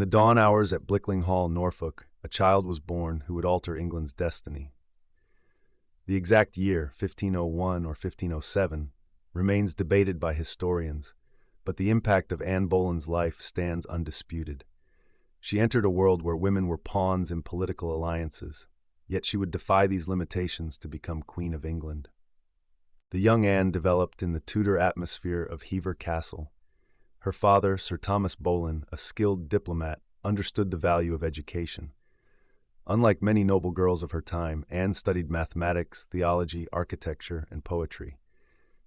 the dawn hours at Blickling Hall, Norfolk, a child was born who would alter England's destiny. The exact year, 1501 or 1507, remains debated by historians, but the impact of Anne Boleyn's life stands undisputed. She entered a world where women were pawns in political alliances, yet she would defy these limitations to become Queen of England. The young Anne developed in the Tudor atmosphere of Hever Castle. Her father, Sir Thomas Boleyn, a skilled diplomat, understood the value of education. Unlike many noble girls of her time, Anne studied mathematics, theology, architecture, and poetry.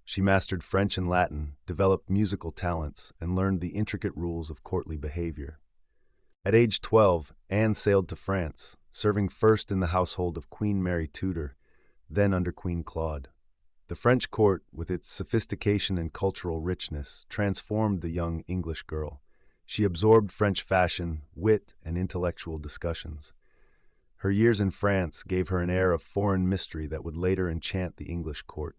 She mastered French and Latin, developed musical talents, and learned the intricate rules of courtly behavior. At age 12, Anne sailed to France, serving first in the household of Queen Mary Tudor, then under Queen Claude. The French court, with its sophistication and cultural richness, transformed the young English girl. She absorbed French fashion, wit, and intellectual discussions. Her years in France gave her an air of foreign mystery that would later enchant the English court.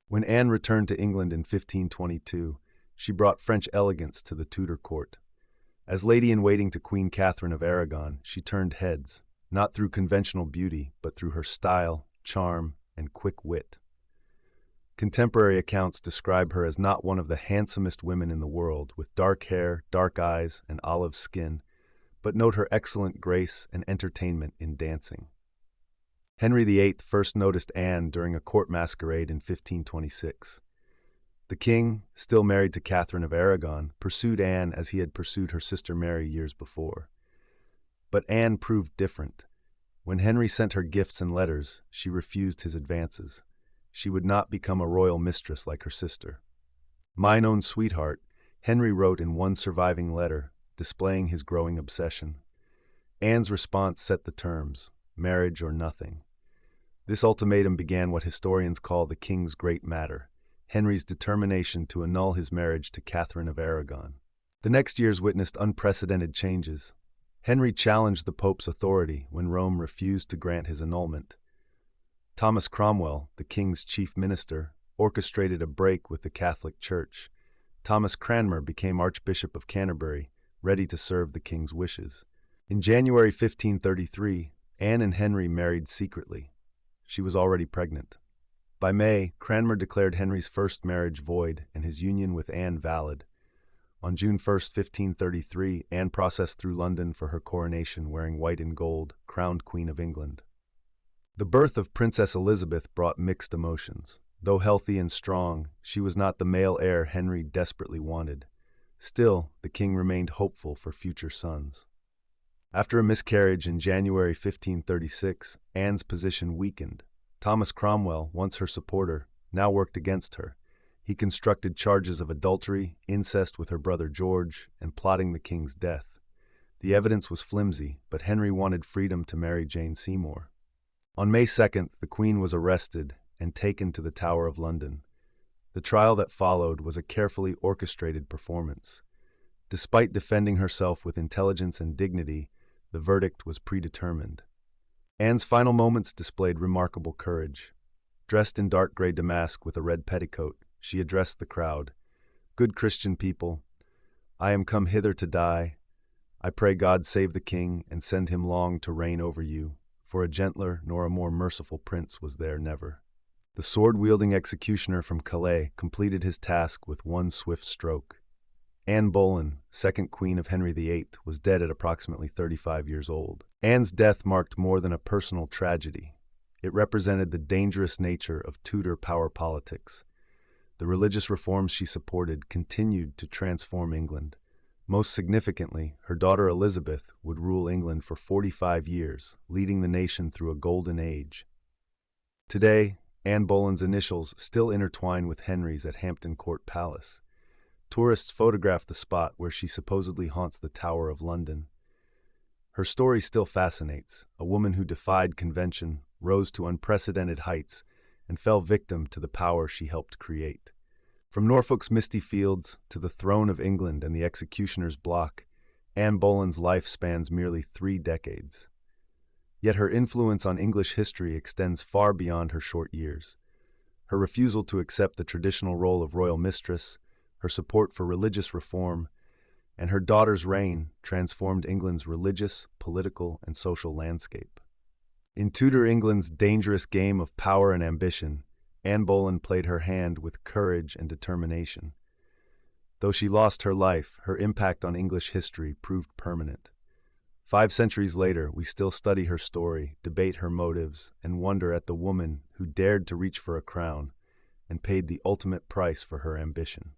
When Anne returned to England in 1522, she brought French elegance to the Tudor court. As lady-in-waiting to Queen Catherine of Aragon, she turned heads, not through conventional beauty, but through her style, charm, and quick wit. Contemporary accounts describe her as not one of the handsomest women in the world, with dark hair, dark eyes, and olive skin, but note her excellent grace and entertainment in dancing. Henry VIII first noticed Anne during a court masquerade in 1526. The king, still married to Catherine of Aragon, pursued Anne as he had pursued her sister Mary years before. But Anne proved different. When Henry sent her gifts and letters, she refused his advances. She would not become a royal mistress like her sister. "Mine own sweetheart," Henry wrote in one surviving letter, displaying his growing obsession. Anne's response set the terms: marriage or nothing. This ultimatum began what historians call the king's great matter, Henry's determination to annul his marriage to Catherine of Aragon. The next years witnessed unprecedented changes. Henry challenged the Pope's authority when Rome refused to grant his annulment. Thomas Cromwell, the king's chief minister, orchestrated a break with the Catholic Church. Thomas Cranmer became Archbishop of Canterbury, ready to serve the king's wishes. In January 1533, Anne and Henry married secretly. She was already pregnant. By May, Cranmer declared Henry's first marriage void and his union with Anne valid. On June 1, 1533, Anne processed through London for her coronation wearing white and gold, crowned Queen of England. The birth of Princess Elizabeth brought mixed emotions. Though healthy and strong, she was not the male heir Henry desperately wanted. Still, the king remained hopeful for future sons. After a miscarriage in January 1536, Anne's position weakened. Thomas Cromwell, once her supporter, now worked against her. He constructed charges of adultery, incest with her brother George, and plotting the king's death. The evidence was flimsy, but Henry wanted freedom to marry Jane Seymour. On May 2nd, the Queen was arrested and taken to the Tower of London. The trial that followed was a carefully orchestrated performance. Despite defending herself with intelligence and dignity, the verdict was predetermined. Anne's final moments displayed remarkable courage. Dressed in dark gray damask with a red petticoat, she addressed the crowd. "Good Christian people, I am come hither to die. I pray God save the king and send him long to reign over you, for a gentler nor a more merciful prince was there never." The sword-wielding executioner from Calais completed his task with one swift stroke. Anne Boleyn, second queen of Henry VIII, was dead at approximately 35 years old. Anne's death marked more than a personal tragedy. It represented the dangerous nature of Tudor power politics. The religious reforms she supported continued to transform England. Most significantly, her daughter Elizabeth would rule England for 45 years, leading the nation through a golden age. Today, Anne Boleyn's initials still intertwine with Henry's at Hampton Court Palace. Tourists photograph the spot where she supposedly haunts the Tower of London. Her story still fascinates, a woman who defied convention, rose to unprecedented heights, and fell victim to the power she helped create. From Norfolk's misty fields to the throne of England and the executioner's block, Anne Boleyn's life spans merely 3 decades. Yet her influence on English history extends far beyond her short years. Her refusal to accept the traditional role of royal mistress, her support for religious reform, and her daughter's reign transformed England's religious, political, and social landscape. In Tudor England's dangerous game of power and ambition, Anne Boleyn played her hand with courage and determination. Though she lost her life, her impact on English history proved permanent. 5 centuries later, we still study her story, debate her motives, and wonder at the woman who dared to reach for a crown and paid the ultimate price for her ambition.